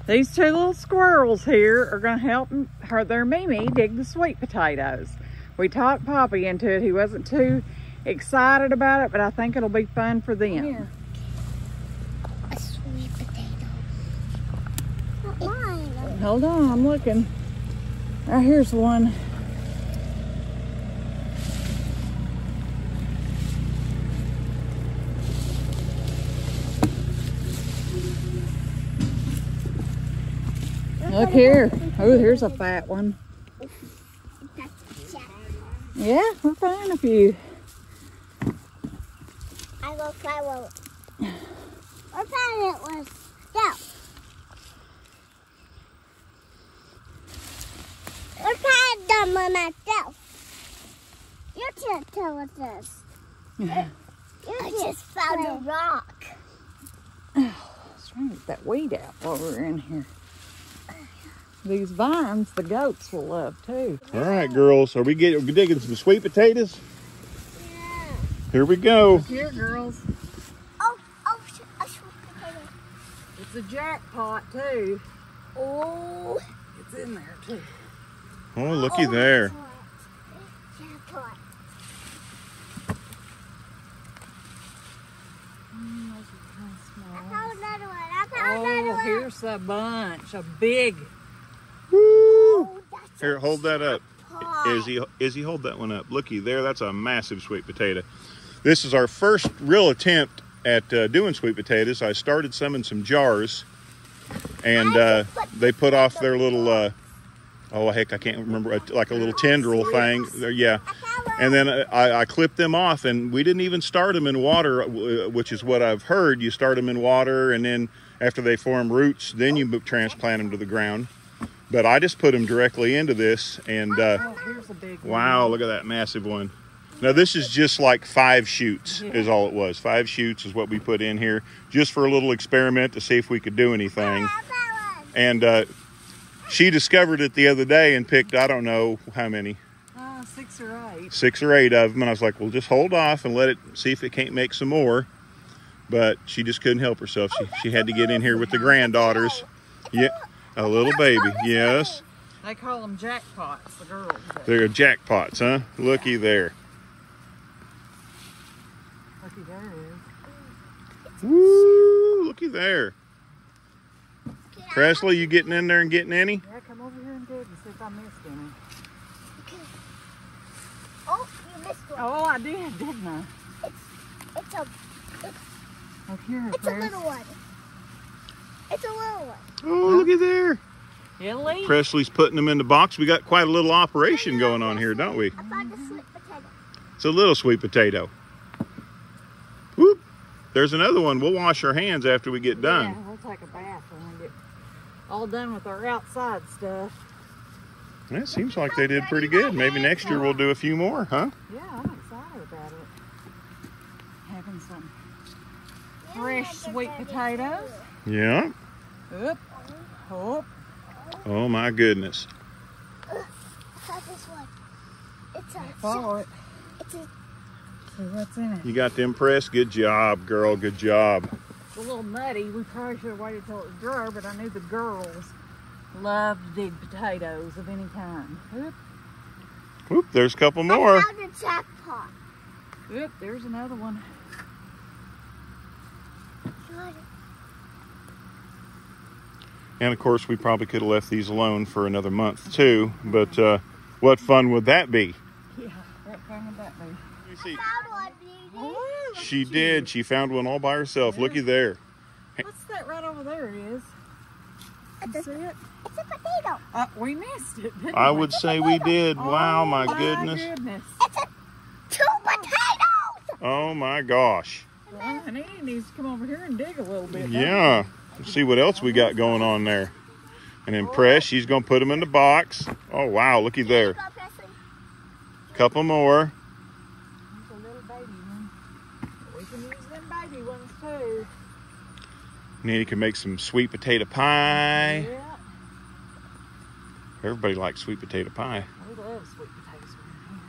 These two little squirrels here are going to help their Mimi dig the sweet potatoes. We talked Poppy into it. He wasn't too excited about it, but I think it'll be fun for them. Here. A sweet potato. Not mine. Hold on, I'm looking. Right, here's one. Look here. Oh, here's a fat one. Yeah, we're finding a few. I will try one. What kind it was? Yeah. What kind of done by myself? You can't tell us this. I just found a rock. Let's try to get that weed out while we're in here. These vines, the goats will love too. All right, girls, are we digging some sweet potatoes? Yeah. Here we go. Look here, girls. Oh, a sweet potato. It's a jackpot too. Oh. It's in there too. Oh, looky there. Jackpot. Those are kind of small. I found another one. I found another Oh, one. here's a bunch, a big. Woo! Oh, that's Here, hold that up. pot. Izzy, hold that one up. Looky there, that's a massive sweet potato. This is our first real attempt at doing sweet potatoes. I started some in some jars, and they put off their little, oh heck, I can't remember, like a little tendril thing. Yeah. And then I clipped them off, and we didn't even start them in water, which is what I've heard. You start them in water, and then after they form roots, then you transplant them to the ground. But I just put them directly into this, and Oh, here's a big one. wow, look at that massive one. Now this is just like 5 shoots is all it was. 5 shoots is what we put in here, just for a little experiment to see if we could do anything. And she discovered it the other day and picked, I don't know how many, 6 or 8. 6 or 8 of them. And I was like, well, just hold off and let it, see if it can't make some more. But she just couldn't help herself. She had to get in here with the granddaughters. Yeah. A little baby, yes. They call them jackpots, the girls. They're jackpots, huh? Looky there. Looky there it is. Woo! Looky there. Presley, you getting in there and getting any? Yeah, come over here and dig and see if I missed any. Okay. Oh, you missed one. Oh, I did, didn't I? It's a Look here, It's a little one. It's a little one. Oh, looky there. Italy? Presley's putting them in the box. We got quite a little operation going on here, don't we? I found a sweet potato. It's a little sweet potato. Whoop. There's another one. We'll wash our hands after we get done. Yeah, we'll take a bath when we get all done with our outside stuff. It seems like they did pretty good. Maybe next year we'll do a few more, huh? Yeah, I'm excited about it. Having some fresh sweet potatoes. Yeah. Oop, hoop. Oh my goodness. I found this one. It's a. Follow it. It's a. See what's in it. You got them pressed? Good job, girl. Good job. It's a little nutty. We probably should have waited till it was dry, but I knew the girls love to dig potatoes of any kind. Oop, Whoop, there's a couple more. I found a jackpot. oop, there's another one. Good. And of course, we probably could have left these alone for another month too. But what fun would that be? Yeah, what fun would that be? Let me see. Found one, baby. Oh, look She at you. did. She found one all by herself. Looky there. What's that right over there is? It's See it? a potato. We missed it, didn't I we? would say we did. Wow, my Oh, goodness. It's a 2 potatoes. Oh my gosh. Well, and he needs to come over here and dig a little bit. Yeah. Let's see what else we got going on there. And then Press, she's going to put them in the box. Oh, wow. Looky there. Go, Presley. Couple more. There's a little baby one. We can use them baby ones too. Nanny can make some sweet potato pie. Yeah, Everybody likes sweet potato pie. we love sweet potatoes around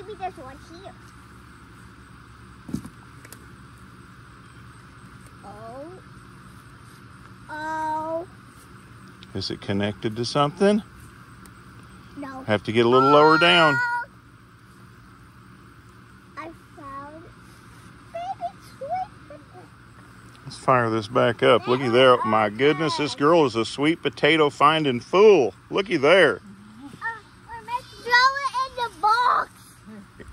here. Maybe there's one here. Oh. Is it connected to something? No. Have to get a little lower down. I found baby sweet potato. Let's fire this back up. Looky there. My goodness, this girl is a sweet potato finding fool. Looky there. Throw it in the box.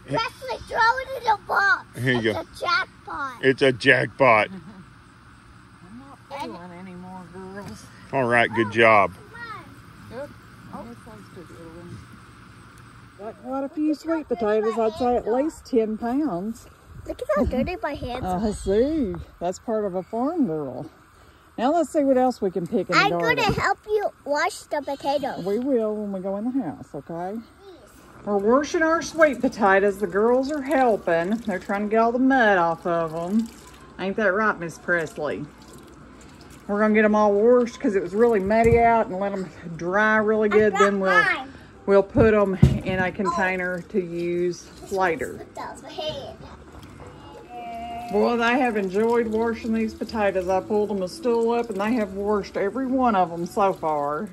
Leslie, throw it in the box. Here you go. It's a jackpot. It's a jackpot. I'm not feeling anymore, girls. All right, good job. Yep. Got quite a few sweet potatoes. I'd say at least 10 pounds. Look at how dirty my hands are. I see. That's part of a farm girl. Now let's see what else we can pick in the garden. I'm going to help you wash the potatoes. We will when we go in the house, okay? We're washing our sweet potatoes. The girls are helping. They're trying to get all the mud off of them. Ain't that right, Miss Presley? We're going to get them all washed because it was really muddy out and let them dry really good. Then we'll put them in a container to use later. Boy, they have enjoyed washing these potatoes. I pulled them a stool up and they have washed every one of them so far.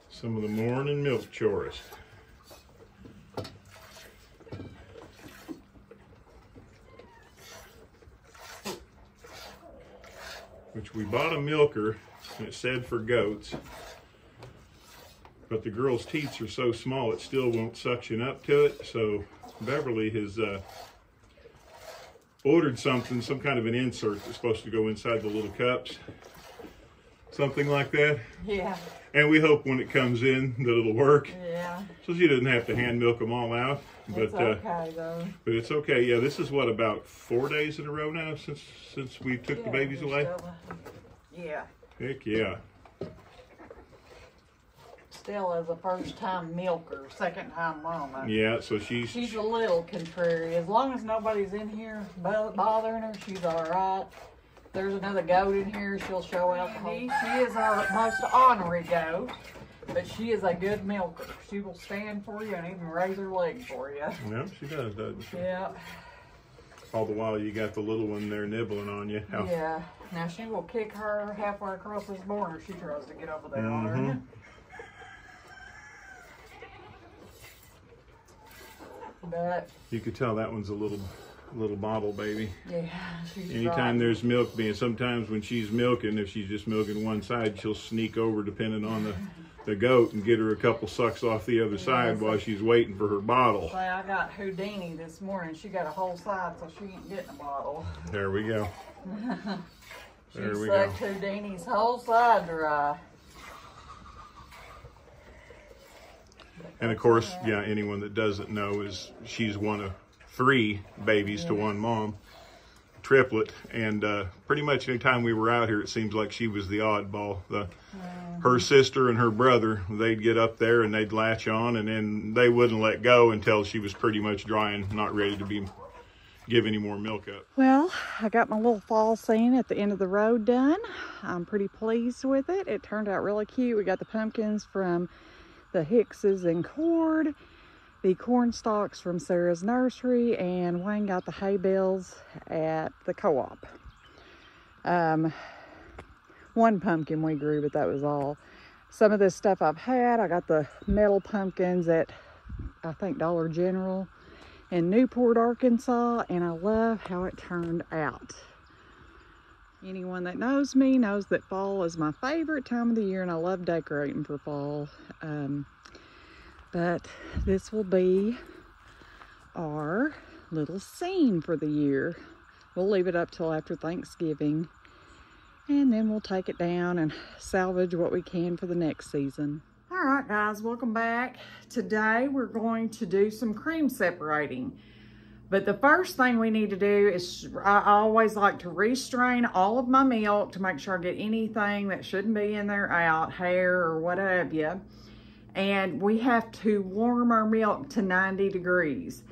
Some of the morning milk chores. Which we bought a milker and it said for goats. But the girl's teats are so small it still won't suction up to it. So Beverly has ordered something, some kind of an insert that's supposed to go inside the little cups. Something like that. Yeah. And we hope when it comes in that it'll work. Yeah. So she doesn't have to hand milk them all out. But It's okay though. But it's okay. Yeah, this is what, about 4 days in a row now since we took the babies away? Yeah. Heck yeah. Still as a first-time milker, second-time mama. Yeah, so she's a little contrary. As long as nobody's in here bothering her, she's all right. If there's another goat in here, she'll show out the whole. She is our most ornery goat, but she is a good milker. She will stand for you and even raise her leg for you. Yeah, she does, doesn't she? Yeah. All the while you got the little one there nibbling on you. Yeah. Now she will kick her halfway across this border if she tries to get over there on her. But you could tell that one's a little bottle baby. yeah, she's Anytime there's milk being, sometimes when she's milking, if she's just milking one side, she'll sneak over depending on the goat and get her a couple sucks off the other side while she's waiting for her bottle. Say, I got Houdini this morning. She got a whole side, so she ain't getting a bottle. There we go. There we sucked go. Houdini's whole side dry. And of course, yeah, anyone that doesn't know is she's one of 3 babies to one mom, triplet, and pretty much anytime we were out here, it seems like she was the oddball. Her sister and her brother, they'd get up there and they'd latch on, and then they wouldn't let go until she was pretty much dry and not ready to give any more milk up. Well, I got my little fall scene at the end of the road done. I'm pretty pleased with it. It turned out really cute. We got the pumpkins from the Hickses and Cord, the corn stalks from Sarah's nursery, and Wayne got the hay bales at the co-op. One pumpkin we grew, but that was all. Some of this stuff I've had. I got the metal pumpkins at, I think, Dollar General in Newport, Arkansas, and I love how it turned out. Anyone that knows me knows that fall is my favorite time of the year, and I love decorating for fall. But this will be our little scene for the year. We'll leave it up till after Thanksgiving, and then we'll take it down and salvage what we can for the next season. All right, guys, welcome back. Today we're going to do some cream separating. But the first thing we need to do is, I always like to restrain all of my milk to make sure I get anything that shouldn't be in there out, hair or what have you. And we have to warm our milk to 90 degrees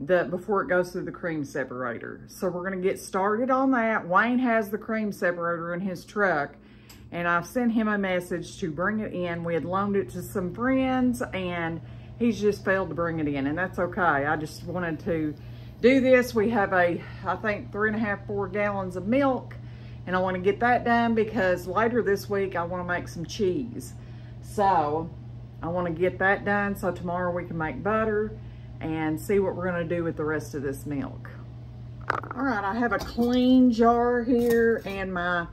before it goes through the cream separator. So we're gonna get started on that. Wayne has the cream separator in his truck, and I've sent him a message to bring it in. We had loaned it to some friends and he's just failed to bring it in, and that's okay. I just wanted to do this. We have I think 3.5, 4 gallons of milk, And I want to get that done because later this week I want to make some cheese. So I want to get that done so tomorrow we can make butter and see what we're going to do with the rest of this milk. All right, I have a clean jar here and my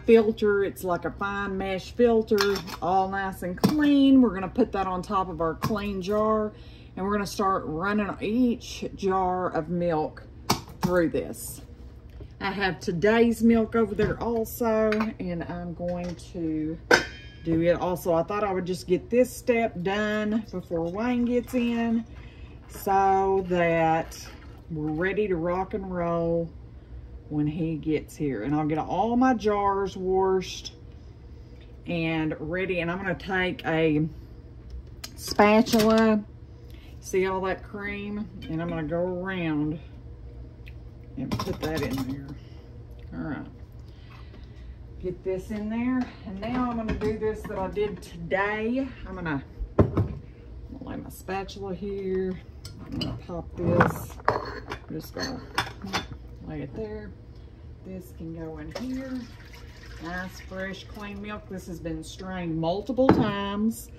filter. It's like a fine mesh filter, all nice and clean. We're gonna put that on top of our clean jar and we're gonna start running each jar of milk through this. I have today's milk over there also, and I'm going to do it also. I thought I would just get this step done before Wayne gets in so that we're ready to rock and roll when he gets here. And I'll get all my jars washed and ready. And I'm going to take a spatula, see all that cream, and I'm going to go around and put that in there. All right. Get this in there. And now I'm going to do this that I did today. I'm going to lay my spatula here. I'm going to pop this. I'm just going to lay it there. This can go in here. Nice, fresh, clean milk. This has been strained multiple times.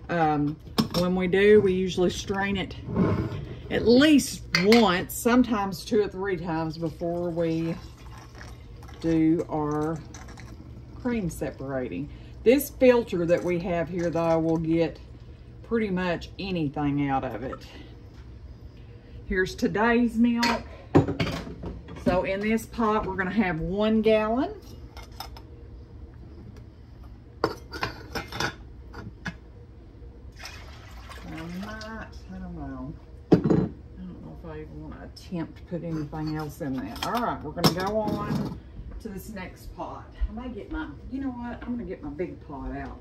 When we do, we usually strain it at least once, sometimes 2 or 3 times before we do our cream separating. This filter that we have here, though, will get pretty much anything out of it. Here's today's milk. So in this pot, we're going to have 1 gallon. I don't know if I even want to attempt to put anything else in that. All right, we're going to go on to this next pot. I may get my, you know what? I'm going to get my big pot out.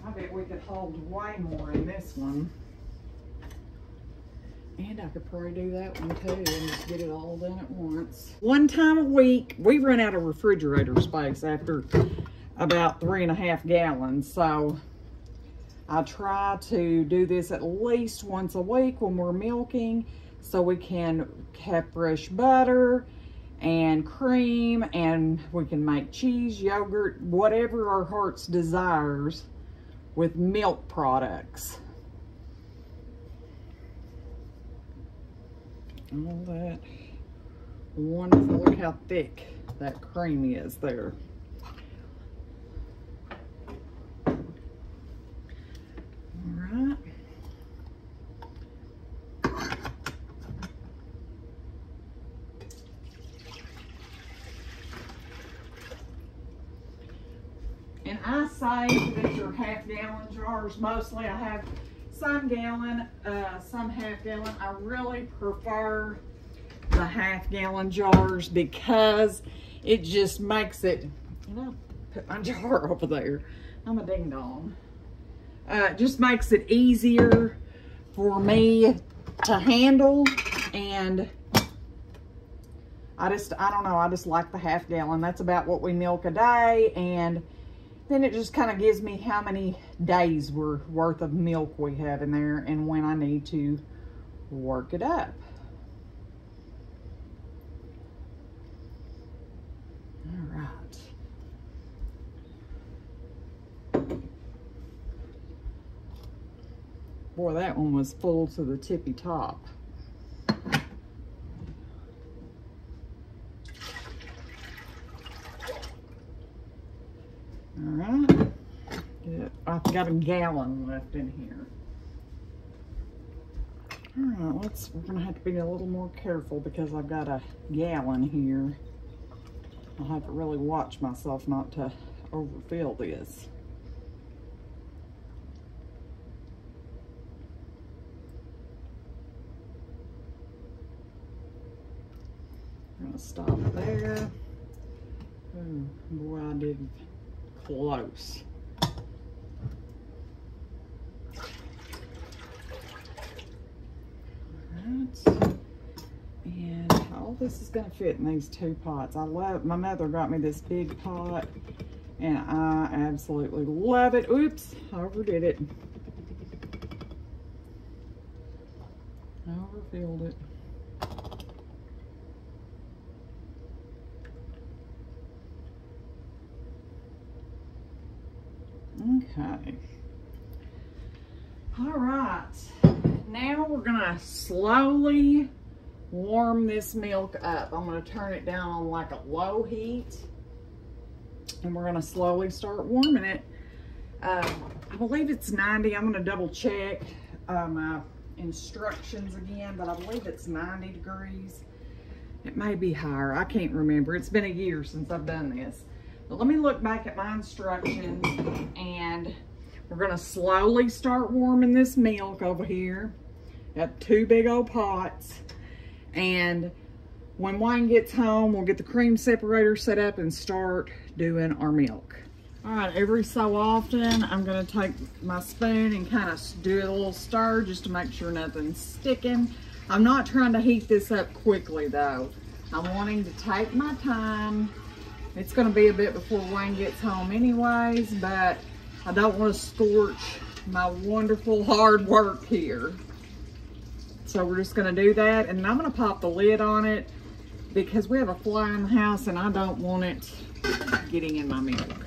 I bet we could hold way more in this one. And I could probably do that one too and just get it all done at once. 1 time a week, we run out of refrigerator space after about 3.5 gallons. So I try to do this at least once a week when we're milking so we can have fresh butter and cream and we can make cheese, yogurt, whatever our heart's desires with milk products. All that wonderful, look how thick that cream is there. All right. And I say that your 1/2 gallon jars, mostly I have some gallon, some 1/2 gallon. I really prefer the 1/2 gallon jars because it just makes it, you know, put my jar over there. I'm a ding dong. It just makes it easier for me to handle, and I don't know, I just like the 1/2 gallon. That's about what we milk a day, and then it just kind of gives me how many days worth of milk we have in there and when I need to work it up. All right. Boy, that one was full to the tippy top. All right, I've got a gallon left in here. All right, we're gonna have to be a little more careful because I've got a gallon here. I'll have to really watch myself not to overfill this. I'm gonna stop there. Oh, boy, I did close. Alright. And all this is going to fit in these 2 pots. My mother got me this big pot and I absolutely love it. Oops, I overdid it. I overfilled it. Okay. All right. Now we're gonna slowly warm this milk up. I'm gonna turn it down on like a low heat, and we're gonna slowly start warming it. I believe it's 90. I'm gonna double check my instructions again, but I believe it's 90 degrees. It may be higher, I can't remember. It's been a year since I've done this. But let me look back at my instructions, and we're gonna slowly start warming this milk over here. Got 2 big old pots, and when Wayne gets home, we'll get the cream separator set up and start doing our milk. All right, every so often, I'm gonna take my spoon and kind of do a little stir just to make sure nothing's sticking. I'm not trying to heat this up quickly though. I'm wanting to take my time. It's gonna be a bit before Wayne gets home anyways, but I don't want to scorch my wonderful hard work here. So we're just gonna do that, and I'm gonna pop the lid on it because we have a fly in the house and I don't want it getting in my milk.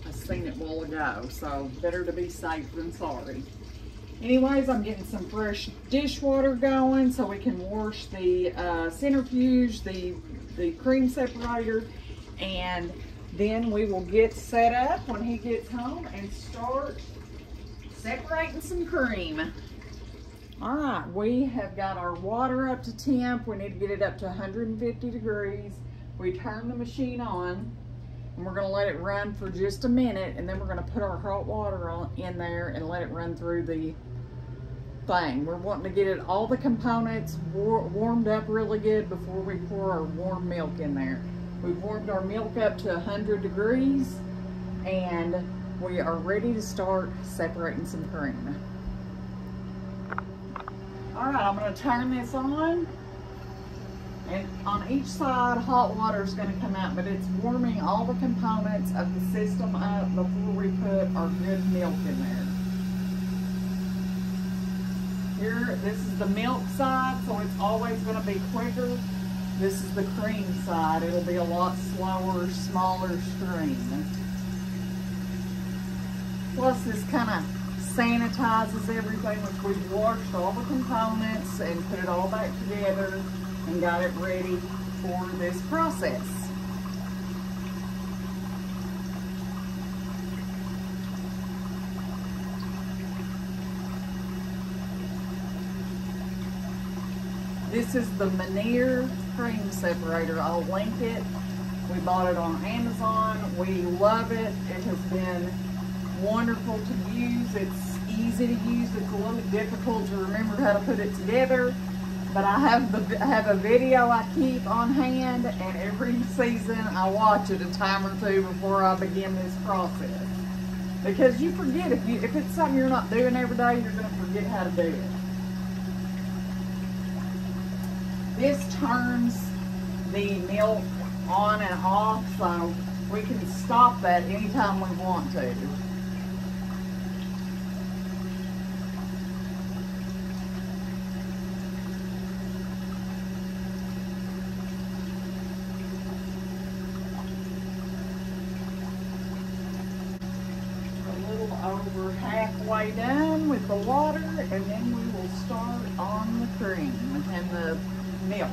I seen it a while ago, so better to be safe than sorry. Anyways, I'm getting some fresh dishwater going so we can wash the centrifuge, the cream separator, and then we will get set up when he gets home and start separating some cream. All right, we have got our water up to temp. We need to get it up to 150 degrees. We turn the machine on, and we're gonna let it run for just a minute, and then we're gonna put our hot water in there and let it run through the thing. We're wanting to get it, all the components warmed up really good before we pour our warm milk in there. We've warmed our milk up to 100 degrees, and we are ready to start separating some cream. All right, I'm gonna turn this on, and on each side, hot water is gonna come out, but it's warming all the components of the system up before we put our good milk in there. Here, this is the milk side, so it's always gonna be quicker. This is the cream side. It'll be a lot slower, smaller stream. Plus, this kind of sanitizes everything, which we've washed all the components and put it all back together and got it ready for this process. This is the Menier cream separator. I'll link it. We bought it on Amazon. We love it. It has been wonderful to use. It's easy to use. It's a little difficult to remember how to put it together, but I have a video I keep on hand, and every season I watch it a time or two before I begin this process, because you forget, if it's something you're not doing every day, you're going to forget how to do it. This turns the milk on and off, so we can stop that anytime we want to. Over halfway done with the water, and then we will start on the cream and the milk.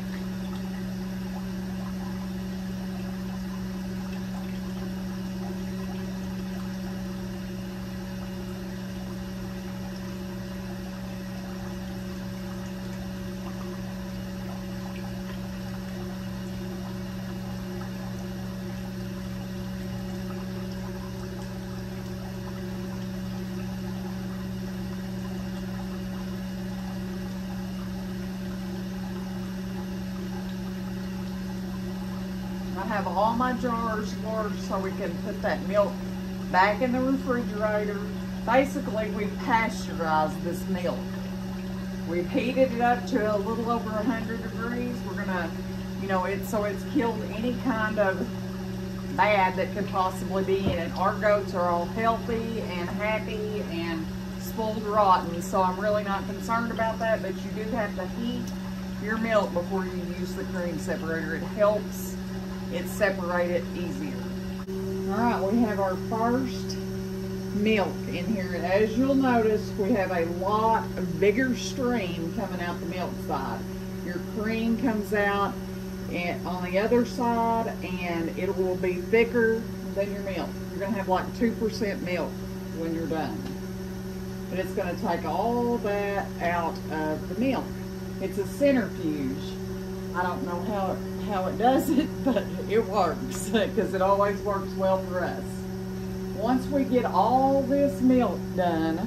I have all my jars washed so we can put that milk back in the refrigerator. Basically, we've pasteurized this milk. We've heated it up to a little over 100 degrees. We're gonna, so it's killed any kind of bad that could possibly be in it. Our goats are all healthy and happy and spoiled rotten, so I'm really not concerned about that, but you do have to heat your milk before you use the cream separator. It helps it separate it easier. Alright, we have our first milk in here. As you'll notice, we have a lot of bigger stream coming out the milk side. Your cream comes out on the other side, and it will be thicker than your milk. You're going to have like 2% milk when you're done. But it's going to take all that out of the milk. It's a centrifuge. I don't know how it does it, but it works because it always works well for us. Once we get all this milk done,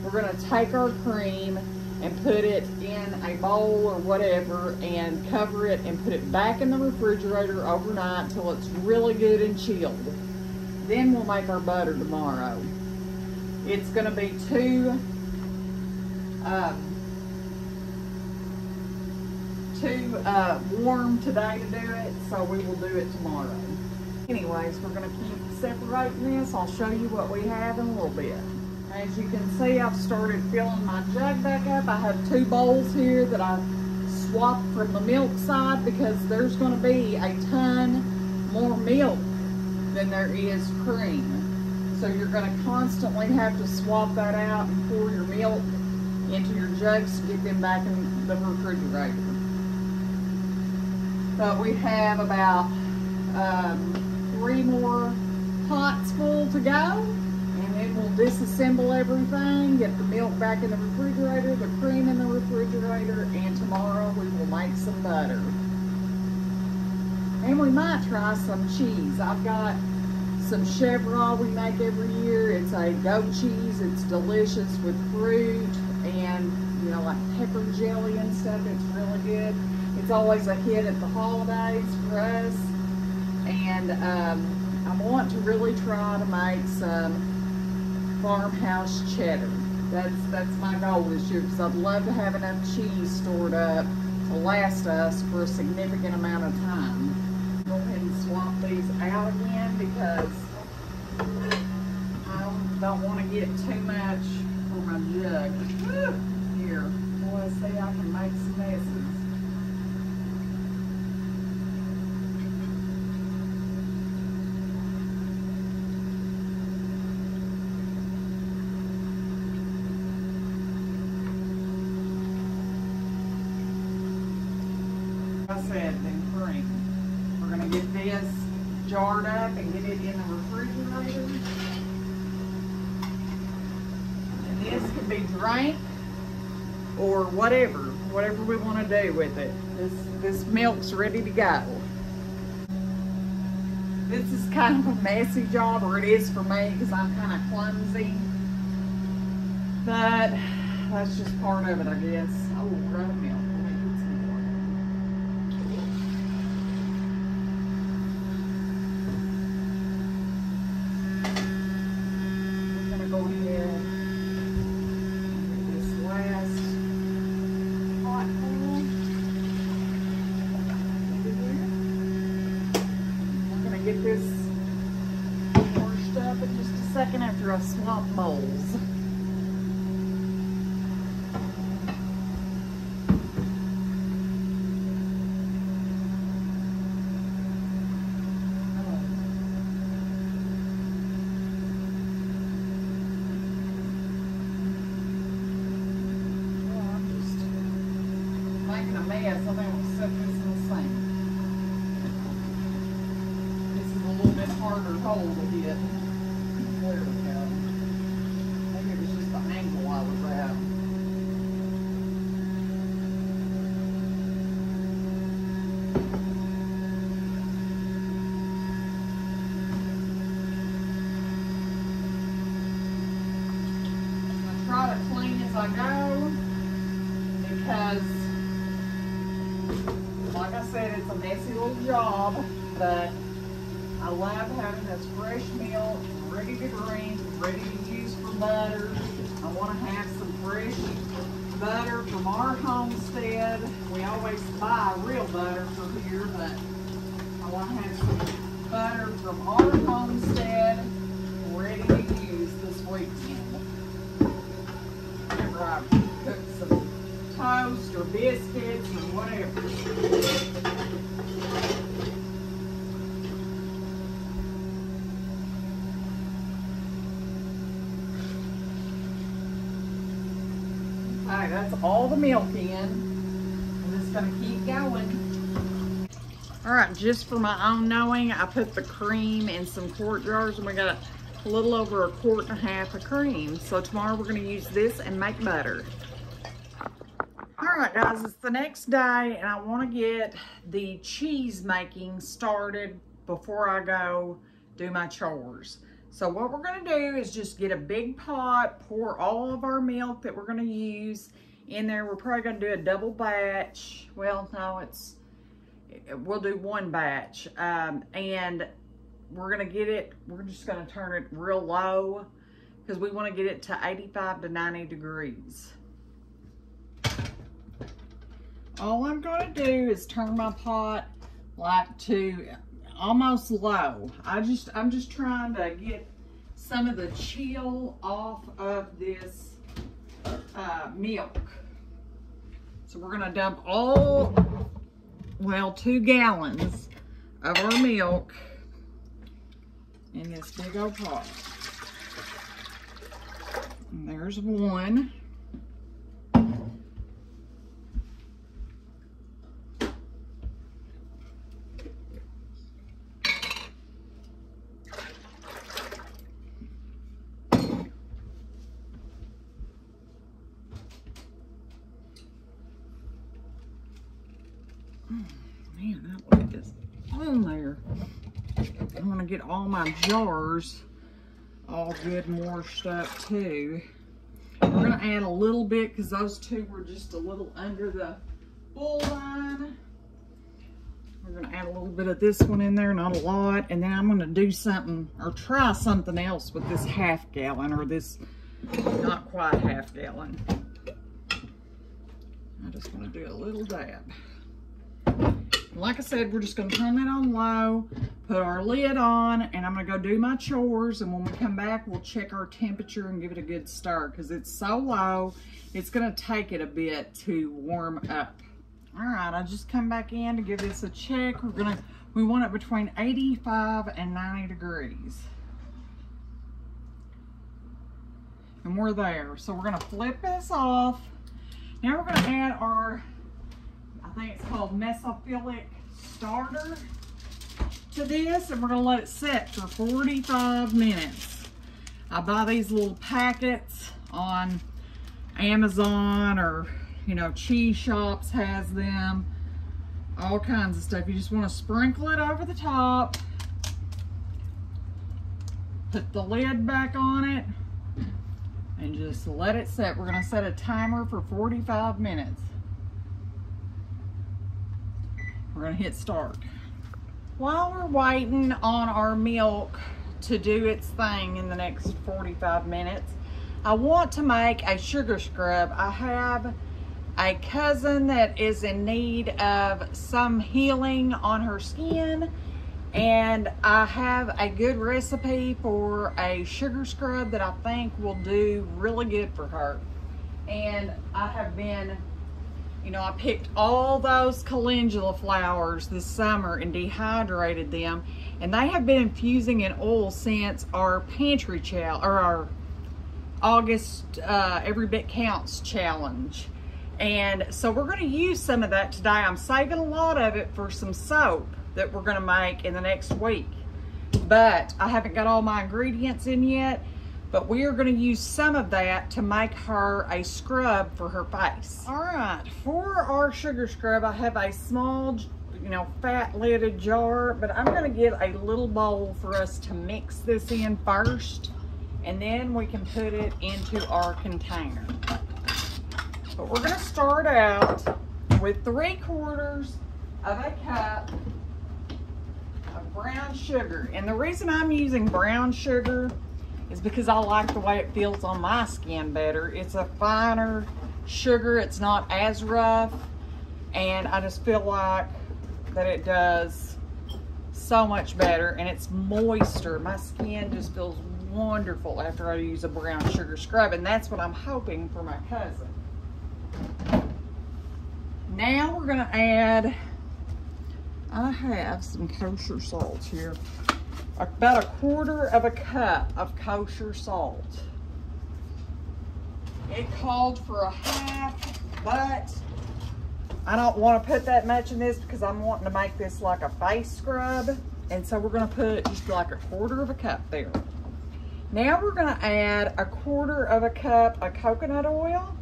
we're going to take our cream and put it in a bowl or whatever and cover it and put it back in the refrigerator overnight until it's really good and chilled. Then we'll make our butter tomorrow. It's going to be too warm today to do it, so we will do it tomorrow. Anyways, we're going to keep separating this. I'll show you what we have in a little bit. As you can see, I've started filling my jug back up. I have 2 bowls here that I swapped from the milk side because there's going to be a ton more milk than there is cream. So you're going to constantly have to swap that out and pour your milk into your jugs to get them back in the refrigerator. But we have about 3 more pots full to go, and then we'll disassemble everything, get the milk back in the refrigerator, the cream in the refrigerator, and tomorrow we will make some butter. And we might try some cheese. I've got some chevre we make every year. It's a goat cheese. It's delicious with fruit and, you know, like pepper jelly and stuff. It's really good. It's always a hit at the holidays for us. And I want to really try to make some farmhouse cheddar. That's my goal this year, because I'd love to have enough cheese stored up to last us for a significant amount of time. Go ahead and swap these out again because I don't want to get too much for my jug. Here, let's see, I can make some messes. I said, then cream. We're going to get this jarred up and get it in the refrigerator. And this can be drank or whatever we want to do with it. This milk's ready to go. This is kind of a messy job, or it is for me because I'm kind of clumsy. But that's just part of it, I guess. Oh, we're out of milk. Get this washed up in just a second after I swap bowls. I'm just making a mess. I think I'll set this in the sink. Harder hole to hit. There we go. Maybe it was just the angle I was at. I try to clean as I go because, like I said, it's a messy little job, but I love having this fresh milk, ready to drink, ready to use for butter. I want to have some fresh butter from our homestead. We always buy real butter from here, but I want to have some butter from our homestead ready to use this weekend. Whenever I cook some toast or biscuits or whatever. Alright, that's all the milk in. I'm just gonna keep going. Alright, just for my own knowing, I put the cream in some quart jars and we got a little over 1.5 quarts of cream. So tomorrow we're gonna use this and make butter. Alright guys, it's the next day and I wanna get the cheese making started before I go do my chores. So what we're gonna do is just get a big pot, pour all of our milk that we're gonna use in there. We're probably gonna do a double batch. Well, no, we'll do one batch. And we're gonna get it, we're just gonna turn it real low because we wanna get it to 85 to 90 degrees. All I'm gonna do is turn my pot like to almost low. I'm just trying to get some of the chill off of this milk. So we're gonna dump 2 gallons of our milk in this big old pot. And there's one. Man, that one is on there. I want to get all my jars all good and washed up too. We're going to add a little bit because those two were just a little under the full line. We're going to add a little bit of this one in there, not a lot. And then I'm going to do something or try something else with this 1/2 gallon or this not quite 1/2 gallon. I just want to do a little dab. Like I said, we're just going to turn that on low, put our lid on, and I'm going to go do my chores. And when we come back, we'll check our temperature and give it a good stir because it's so low, it's going to take it a bit to warm up. All right, I just come back in to give this a check. We want it between 85 and 90 degrees. And we're there. So we're going to flip this off. Now we're going to add our, I think it's called mesophilic starter to this, and we're going to let it set for 45 minutes. I buy these little packets on Amazon or, cheese shops has them, all kinds of stuff. You just want to sprinkle it over the top, put the lid back on it, and just let it set. We're going to set a timer for 45 minutes. We're going to hit start. While we're waiting on our milk to do its thing in the next 45 minutes, I want to make a sugar scrub. I have a cousin that is in need of some healing on her skin, and I have a good recipe for a sugar scrub that I think will do really good for her. And I have been, I picked all those calendula flowers this summer and dehydrated them, and they have been infusing in oil since our pantry challenge, or our August Every Bit Counts challenge. And so we're going to use some of that today. I'm saving a lot of it for some soap that we're going to make in the next week, but I haven't got all my ingredients in yet. But we are going to use some of that to make her a scrub for her face. All right, for our sugar scrub, I have a small, fat lidded jar, but I'm going to get a little bowl for us to mix this in first, and then we can put it into our container. But we're going to start out with 3/4 of a cup of brown sugar. And the reason I'm using brown sugar is because I like the way it feels on my skin better. It's a finer sugar, it's not as rough, and I just feel like that it does so much better, and it's moister. My skin just feels wonderful after I use a brown sugar scrub, and that's what I'm hoping for my cousin. Now we're gonna add, I have some kosher salt here. About 1/4 of a cup of kosher salt. It called for a half, but I don't want to put that much in this because I'm wanting to make this like a face scrub. And so we're going to put just like a quarter of a cup there. Now we're going to add a quarter of a cup of coconut oil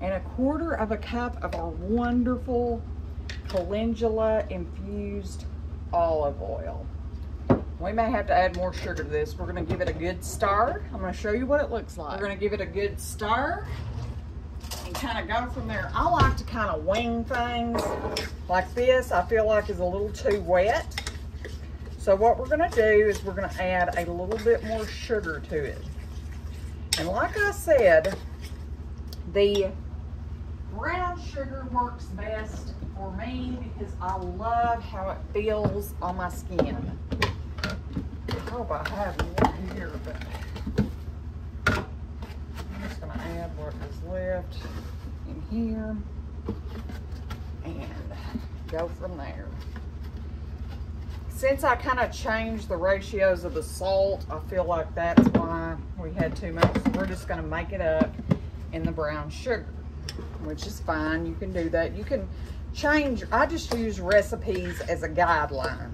and a quarter of a cup of our wonderful calendula infused olive oil. We may have to add more sugar to this. We're going to give it a good stir. I'm going to show you what it looks like. We're going to give it a good stir and kind of go from there. I like to kind of wing things like this. I feel like is a little too wet. So what we're going to do is we're going to add a little bit more sugar to it. And like I said, the brown sugar works best for me because I love how it feels on my skin. I hope I have one here, but I'm just going to add what is left in here and go from there. Since I kind of changed the ratios of the salt, I feel like that's why we had too much. So we're just going to make it up in the brown sugar, which is fine. You can do that. You can change. I just use recipes as a guideline.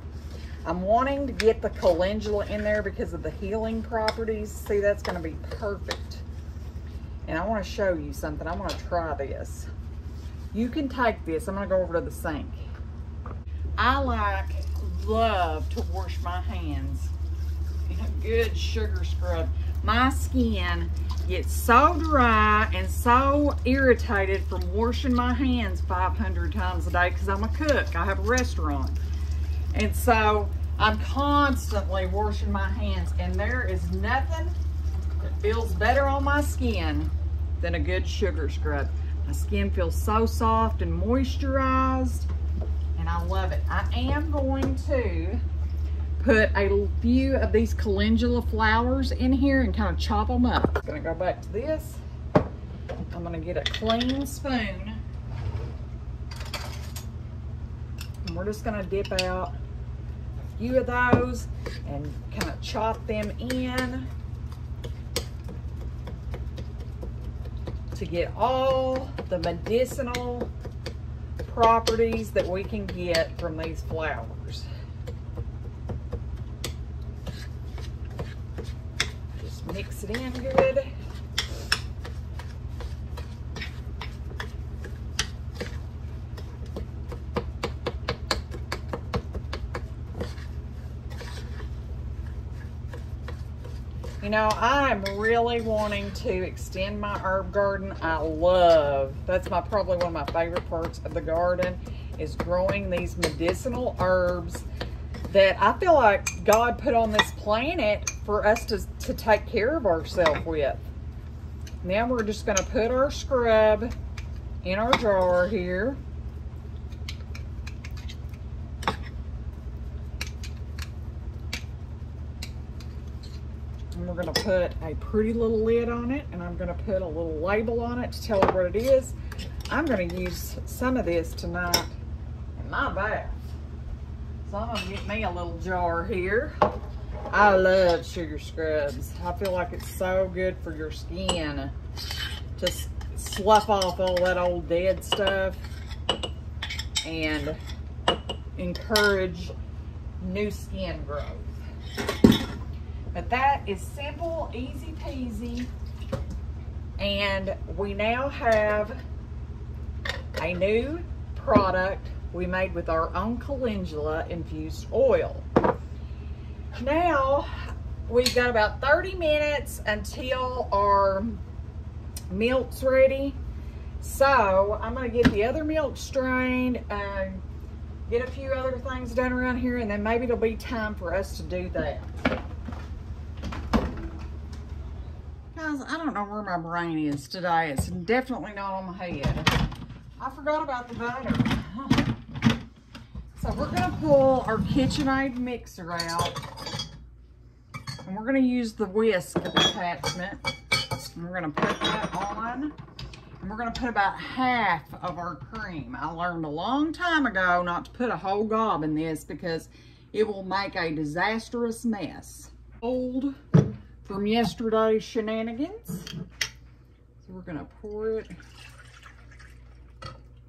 I'm wanting to get the calendula in there because of the healing properties. See, that's going to be perfect. And I want to show you something. I want to try this. You can take this. I'm going to go over to the sink. I love to wash my hands in a good sugar scrub. My skin gets so dry and so irritated from washing my hands 500 times a day because I'm a cook. I have a restaurant. And so I'm constantly washing my hands, and there is nothing that feels better on my skin than a good sugar scrub. My skin feels so soft and moisturized, and I love it. I am going to put a few of these calendula flowers in here and kind of chop them up. I'm gonna go back to this. I'm gonna get a clean spoon, and we're just gonna dip out a few of those and kind of chop them in to get all the medicinal properties that we can get from these flowers. Just mix it in good. You know, I'm really wanting to extend my herb garden. That's probably one of my favorite parts of the garden is growing these medicinal herbs that I feel like God put on this planet for us to take care of ourselves with. Now we're just going to put our scrub in our jar here. And we're going to put a pretty little lid on it, and I'm going to put a little label on it to tell her what it is. I'm going to use some of this tonight in my bath. So I'm going to get me a little jar here. I love sugar scrubs. I feel like it's so good for your skin to slough off all that old dead stuff and encourage new skin growth. But that is simple, easy peasy. And we now have a new product we made with our own calendula infused oil. Now, we've got about 30 minutes until our milk's ready. So, I'm gonna get the other milk strained, get a few other things done around here, and then maybe it'll be time for us to do that. Guys, I don't know where my brain is today. It's definitely not on my head. I forgot about the butter. So we're gonna pull our KitchenAid mixer out, and we're gonna use the whisk attachment. And we're gonna put that on, and we're gonna put about half of our cream. I learned a long time ago not to put a whole gob in this because it will make a disastrous mess. Old from yesterday's shenanigans. So we're gonna pour it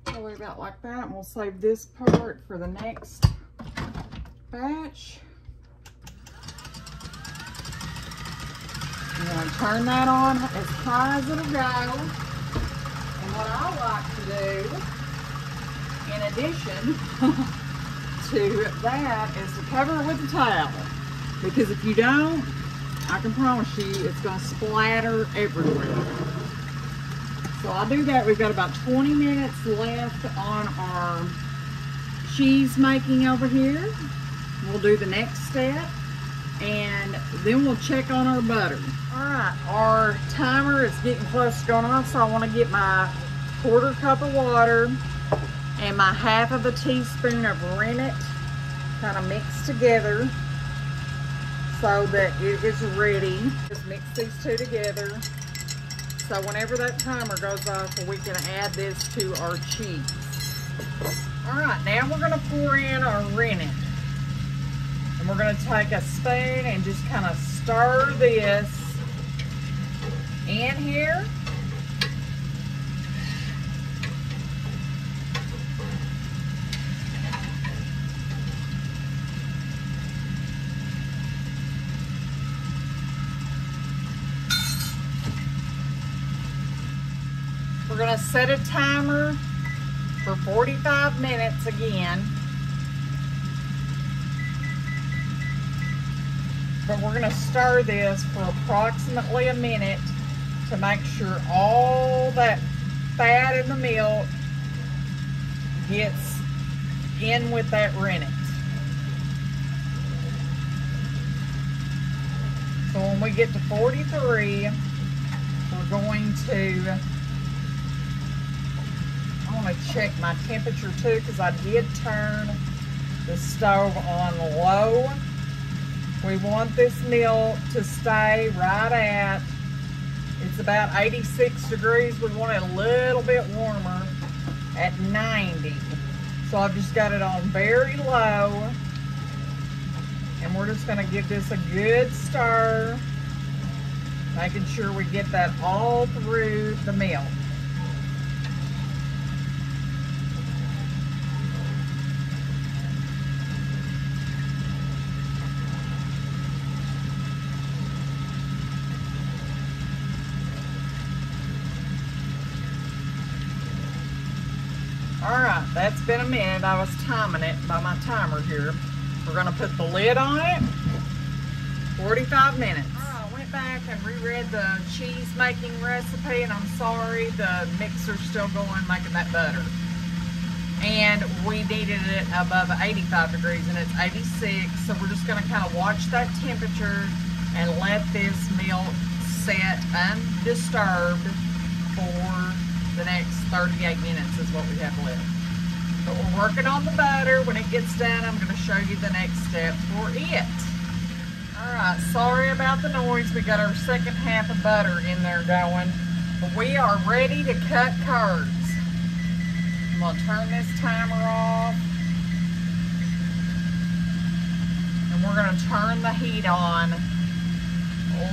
probably about like that, and we'll save this part for the next batch. I'm gonna turn that on as high as it'll go. And what I like to do, in addition to that, is to cover it with a towel. Because if you don't, I can promise you it's gonna splatter everywhere. So I'll do that. We've got about 20 minutes left on our cheese making over here. We'll do the next step, and then we'll check on our butter. All right, our timer is getting close to going off, so I want to get my 1/4 cup of water and my 1/2 teaspoon of rennet kind of mixed together so that it is ready. Just mix these two together. So whenever that timer goes off, we can add this to our cheese. All right, now we're gonna pour in our rennet. And we're gonna take a spoon and just kind of stir this in here. We're gonna set a timer for 45 minutes again. But we're gonna stir this for approximately a minute to make sure all that fat in the milk gets in with that rennet. So when we get to 43, we're going to, I want to check my temperature too, because I did turn the stove on low. We want this milk to stay right at, it's about 86 degrees. We want it a little bit warmer at 90. So I've just got it on very low. And we're just gonna give this a good stir, making sure we get that all through the milk. All right, that's been a minute. I was timing it by my timer here. We're gonna put the lid on it, 45 minutes. All right, I went back and reread the cheese making recipe, and I'm sorry, the mixer's still going making that butter. And we needed it above 85 degrees, and it's 86. So we're just gonna kind of watch that temperature and let this milk set undisturbed for the next 38 minutes is what we have left. But we're working on the butter. When it gets done, I'm going to show you the next step for it. All right, sorry about the noise. We got our second half of butter in there going. But we are ready to cut curds. I'm going to turn this timer off. And we're going to turn the heat on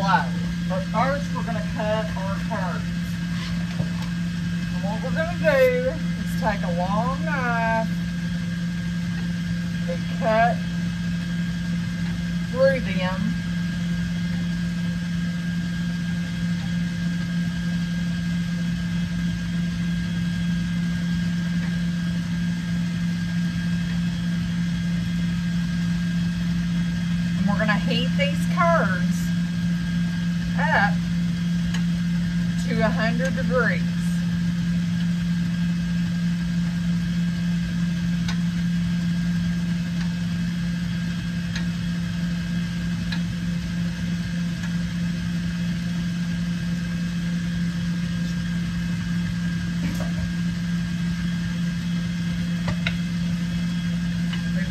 low. But first, we're going to cut our curds. What we're going to do is take a long knife and cut through them. And we're going to heat these curds up to 100 degrees.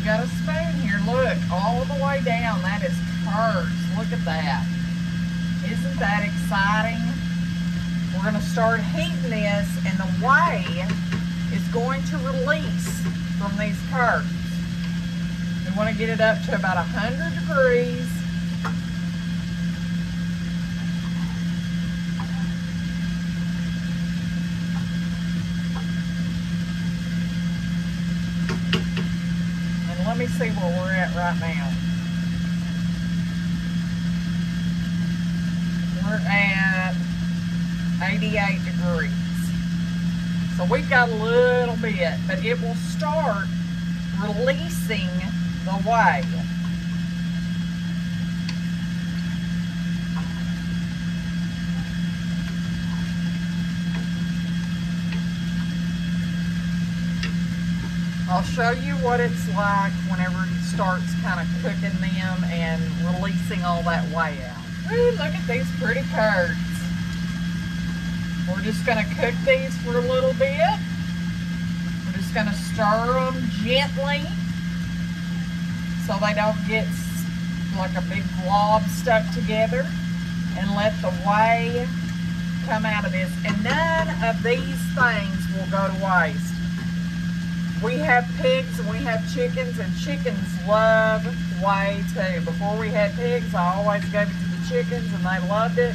Got a spoon here, look, all the way down. That is curds. Look at that. Isn't that exciting? We're going to start heating this, and the whey is going to release from these curds. We want to get it up to about 100 degrees. me see where we're at right now. We're at 88 degrees. So we've got a little bit, but it will start releasing the whey. I'll show you what it's like whenever it starts kind of cooking them and releasing all that whey out. Ooh, look at these pretty curds. We're just going to cook these for a little bit. We're just going to stir them gently so they don't get like a big glob stuck together, and let the whey come out of this. And none of these things will go to waste. We have pigs and we have chickens, and chickens love whey too. Before we had pigs, I always gave it to the chickens and they loved it.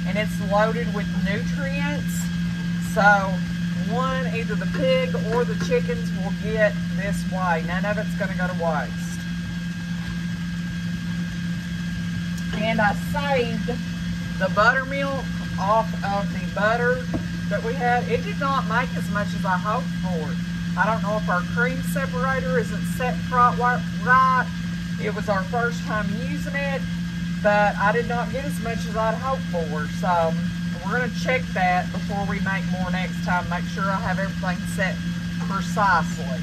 And it's loaded with nutrients. So one, either the pig or the chickens will get this whey. None of it's going to go to waste. And I saved the buttermilk off of the butter that we had. It did not make as much as I hoped for. I don't know if our cream separator isn't set right. It was our first time using it, but I did not get as much as I'd hoped for. So we're going to check that before we make more next time. Make sure I have everything set precisely.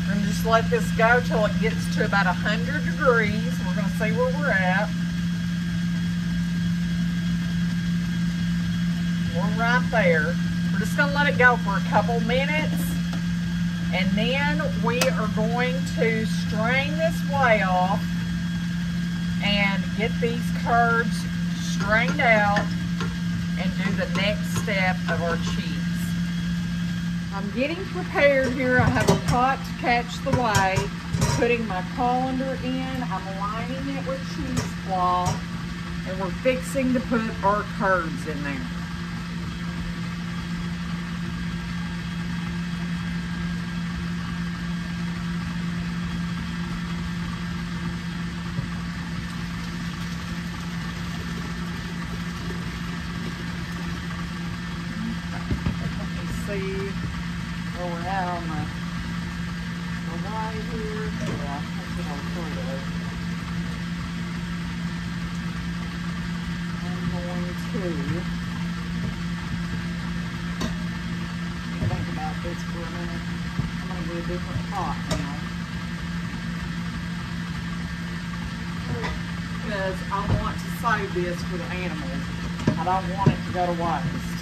We're going to just let this go till it gets to about 100 degrees. We're going to see where we're at. We're right there. We're just going to let it go for a couple minutes, and then we are going to strain this whey off and get these curds strained out and do the next step of our cheese. I'm getting prepared here. I have a pot to catch the whey, putting my colander in. I'm lining it with cheesecloth, and we're fixing to put our curds in there. See where we're at on the whey here. Yeah, that's what I'll put it. I'm going to think about this for a minute. I'm going to do a different pot now, because I want to save this for the animals. I don't want it to go to waste.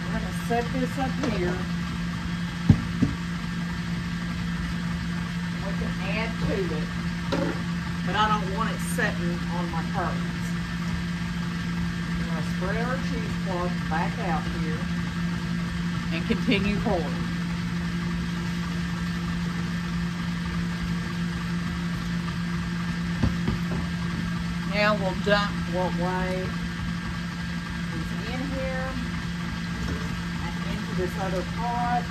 I'm going to set this up here. We can add to it, but I don't want it setting on my curds. I'm going to spread our cheesecloth back out here and continue pouring. Now we'll dump what whey is in here. This other pot,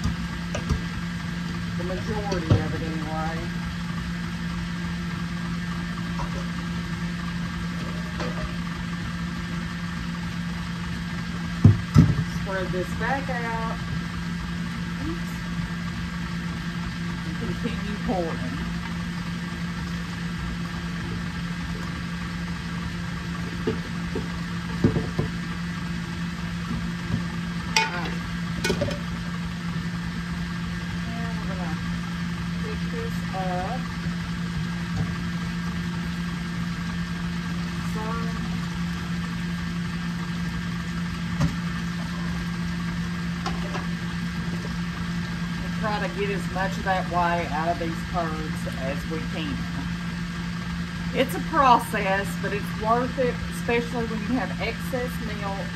the majority of it anyway. Spread this back out. Oops. And continue pouring. Up. We'll try to get as much of that whey out of these curds as we can. It's a process, but it's worth it, especially when you have excess milk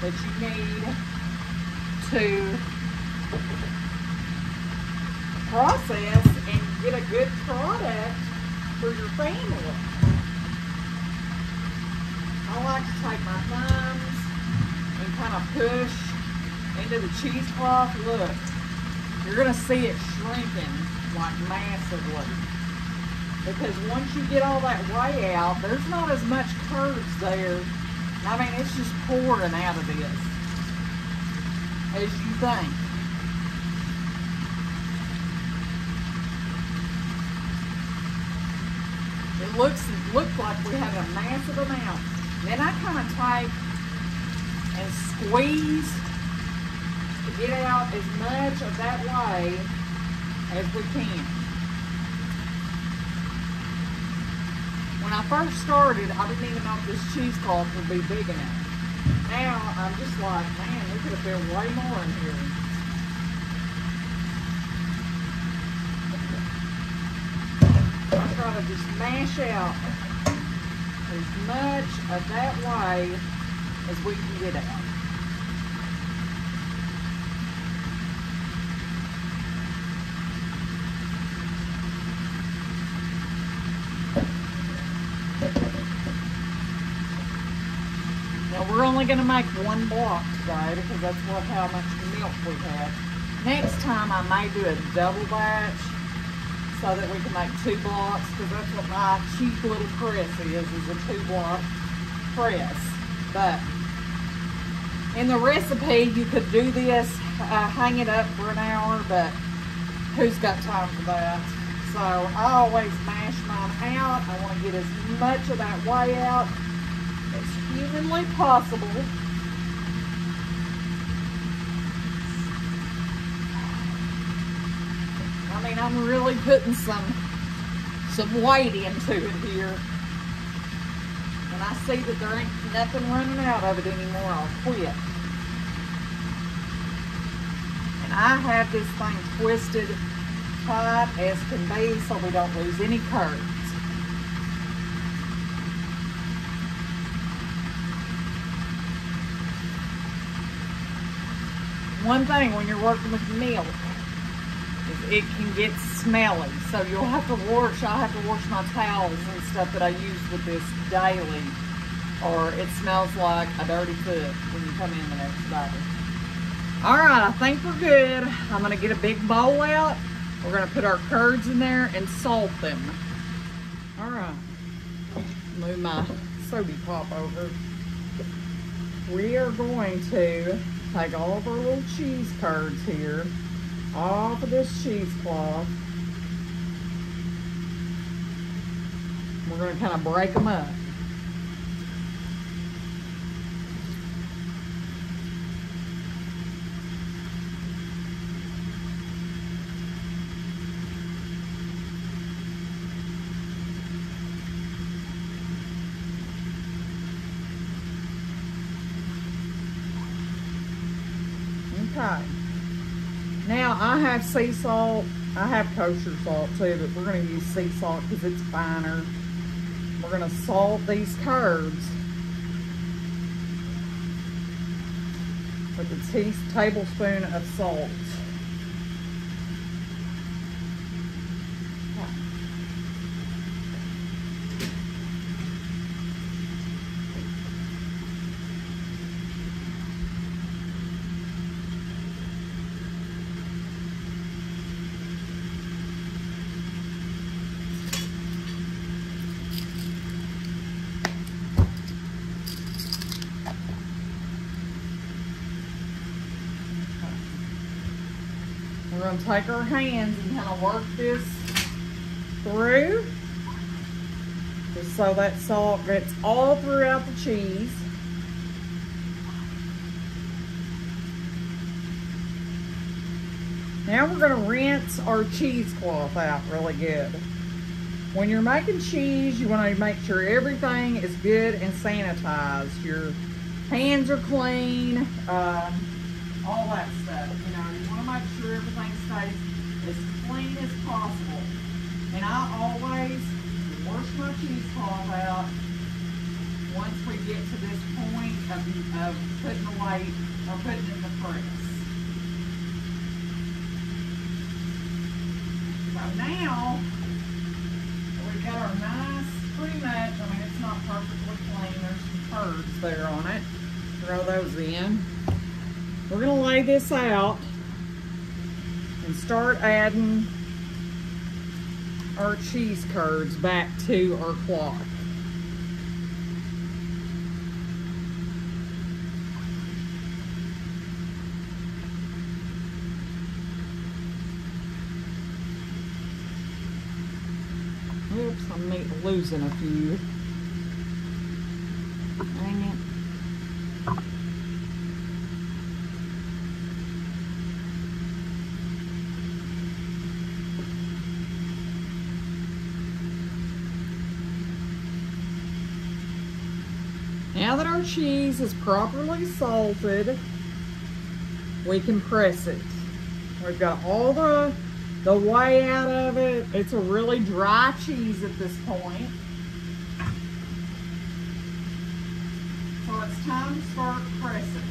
that you need to process and get a good product for your family. I like to take my thumbs and kind of push into the cheesecloth, look, you're gonna see it shrinking like massively. Because once you get all that whey out, there's not as much curds there. I mean, it's just pouring out of this, as you think. It looks like we have a massive amount. Then I kind of take and squeeze to get out as much of that whey as we can. When I first started, I didn't even know if this cheesecloth would be big enough. Now, I'm just like, man, we could have fit way more in here. I try to just mash out as much of that whey as we can get out. Now we're only going to make one block today because that's how much milk we have. Next time I may do a double batch so that we can make 2 blocks, because that's what my cheap little press is a 2-block press. But in the recipe you could do this, hang it up for an hour, but who's got time for that? So I always mash mine out. I want to get as much of that whey out as humanly possible. I mean, I'm really putting some weight into it here. When I see that there ain't nothing running out of it anymore, I'll quit. And I have this thing twisted tight as can be so we don't lose any curds. One thing when you're working with milk is it can get smelly, so you'll have to wash. I have to wash my towels and stuff that I use with this daily, or it smells like a dirty foot when you come in the next day. All right, I think we're good. I'm gonna get a big bowl out. We're gonna put our curds in there and salt them. All right, move my soapy pop over. We are going to take all of our little cheese curds here off of this cheesecloth. We're going to kind of break them up. Okay. Now I have sea salt. I have kosher salt too, but we're going to use sea salt because it's finer. We're going to salt these curds with a tablespoon of salt. We're going to take our hands and kind of work this through, just so that salt gets all throughout the cheese. Now we're going to rinse our cheesecloth out really good. When you're making cheese, you want to make sure everything is good and sanitized. Your hands are clean, all that stuff. You know, you want to make sure everything stays as clean as possible. And I always wash my cheesecloth out once we get to this point of putting away or putting it in the press. So now we've got our nice, pretty much, I mean, it's not perfectly clean. There's some curds there on it. Throw those in. We're gonna lay this out and start adding our cheese curds back to our cloth. Oops, I'm losing a few. Dang it. Now that our cheese is properly salted, we can press it. We've got all the way out of it. It's a really dry cheese at this point. So it's time to start pressing.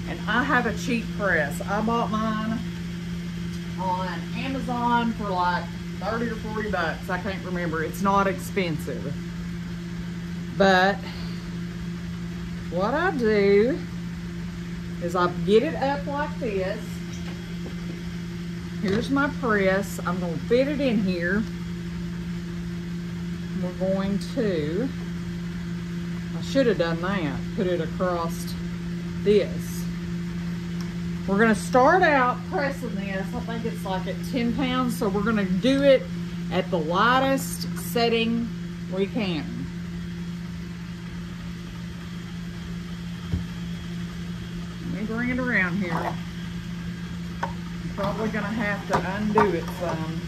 And I have a cheap press. I bought mine on Amazon for like 30 or 40 bucks. I can't remember. It's not expensive. But what I do is I get it up like this. Here's my press. I'm going to fit it in here. We're going to, I should have done that, put it across this. We're going to start out pressing this. I think it's like at 10 pounds, so we're going to do it at the lightest setting we can. Let me bring it around here. Probably gonna have to undo it some.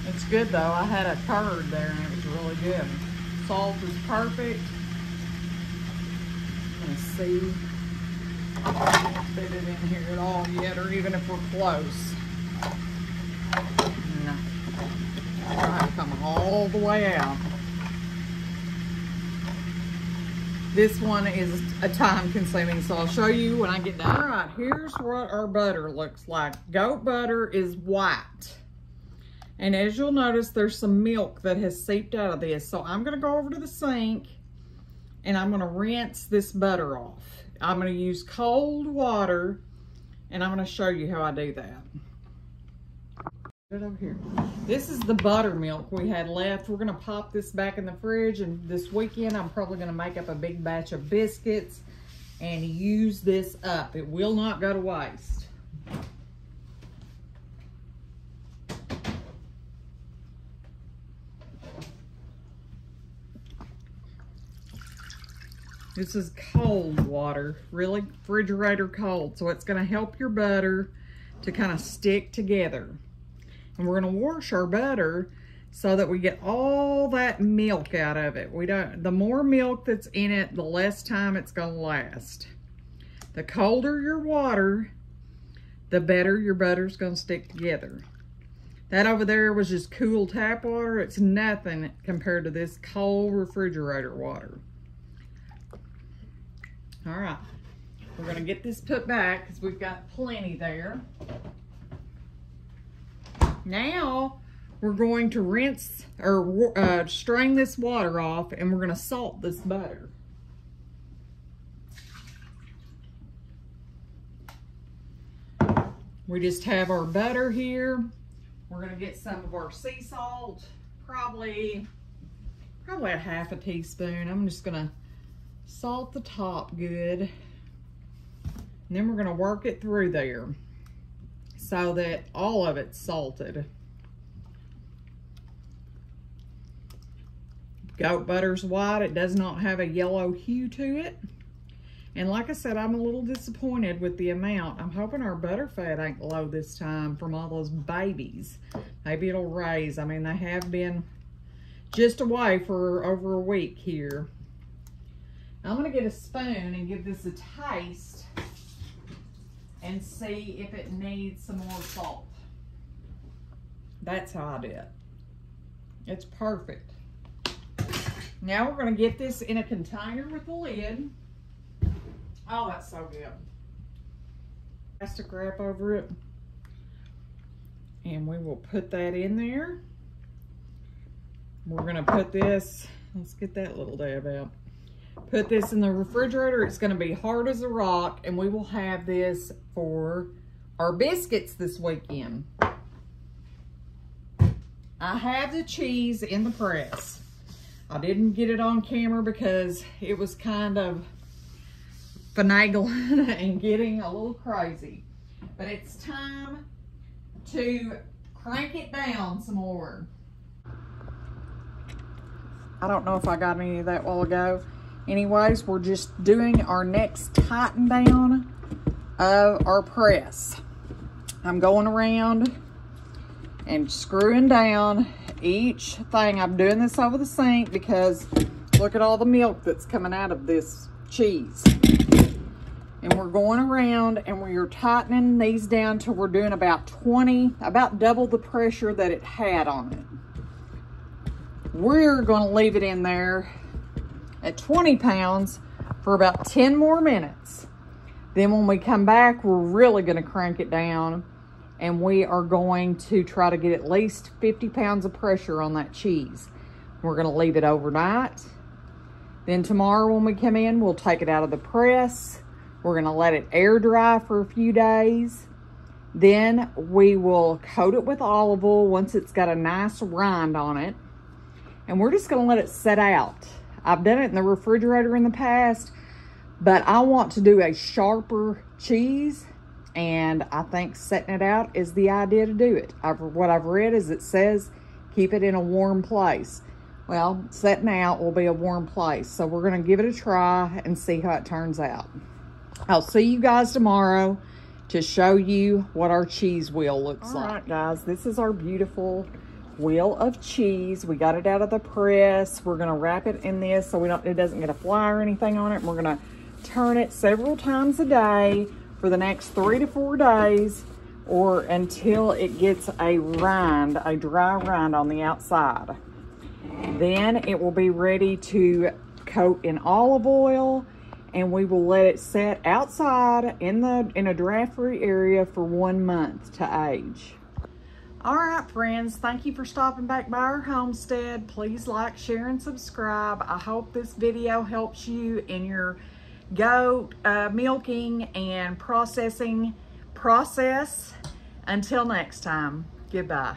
It's good though. I had a curd there and it was really good. Salt is perfect. Let's see. I can't fit it in here at all yet, or even if we're close. No. Try to come all the way out. This one is a time consuming, so I'll show you when I get done. All right, here's what our butter looks like. Goat butter is white. And as you'll notice, there's some milk that has seeped out of this. So I'm gonna go over to the sink and I'm gonna rinse this butter off. I'm gonna use cold water and I'm gonna show you how I do that. Over here. This is the buttermilk we had left. We're gonna pop this back in the fridge, and this weekend I'm probably gonna make up a big batch of biscuits and use this up. It will not go to waste. This is cold water, really refrigerator cold, so it's gonna help your butter to kind of stick together. And we're gonna wash our butter so that we get all that milk out of it. The more milk that's in it, the less time it's gonna last. The colder your water, the better your butter's gonna stick together. That over there was just cool tap water. It's nothing compared to this cold refrigerator water. All right, we're gonna get this put back because we've got plenty there. Now we're going to rinse or strain this water off, and we're going to salt this butter. We just have our butter here. We're going to get some of our sea salt, probably a half a teaspoon. I'm just going to salt the top good. And then we're going to work it through there so that all of it's salted. Goat butter's white. It does not have a yellow hue to it. And like I said, I'm a little disappointed with the amount. I'm hoping our butter fat ain't low this time from all those babies. Maybe it'll raise. I mean, they have been just away for over a week here. I'm gonna get a spoon and give this a taste and see if it needs some more salt. That's how I do it. It's perfect. Now we're gonna get this in a container with a lid. Oh, that's so good. Plastic wrap over it. And we will put that in there. We're gonna put this, let's get that little dab out. Put this in the refrigerator. It's gonna be hard as a rock, and we will have this for our biscuits this weekend. I have the cheese in the press. I didn't get it on camera because it was kind of finagling and getting a little crazy. But it's time to crank it down some more. I don't know if I got any of that while ago. Anyways, we're just doing our next tighten down of our press. I'm going around and screwing down each thing. I'm doing this over the sink because look at all the milk that's coming out of this cheese. And we're going around and we're tightening these down till we're doing about 20, about double the pressure that it had on it. We're going to leave it in there at 20 pounds for about 10 more minutes. Then when we come back, we're really going to crank it down, and we are going to try to get at least 50 pounds of pressure on that cheese. We're going to leave it overnight. Then tomorrow when we come in, we'll take it out of the press. We're going to let it air dry for a few days. Then we will coat it with olive oil once it's got a nice rind on it. And we're just going to let it set out. I've done it in the refrigerator in the past, but I want to do a sharper cheese, and I think setting it out is the idea to do it. What I've read is it says keep it in a warm place. Well, setting out will be a warm place, so we're going to give it a try and see how it turns out. I'll see you guys tomorrow to show you what our cheese wheel looks like. All right, guys, this is our beautiful wheel of cheese. We got it out of the press. We're going to wrap it in this so it doesn't get a fly or anything on it. And we're going to turn it several times a day for the next 3 to 4 days, or until it gets a rind, a dry rind on the outside. Then it will be ready to coat in olive oil, and we will let it set outside in a draft-free area for 1 month to age. All right, friends, thank you for stopping back by our homestead. Please like, share, and subscribe. I hope this video helps you in your goat milking and processing process. Until next time, goodbye.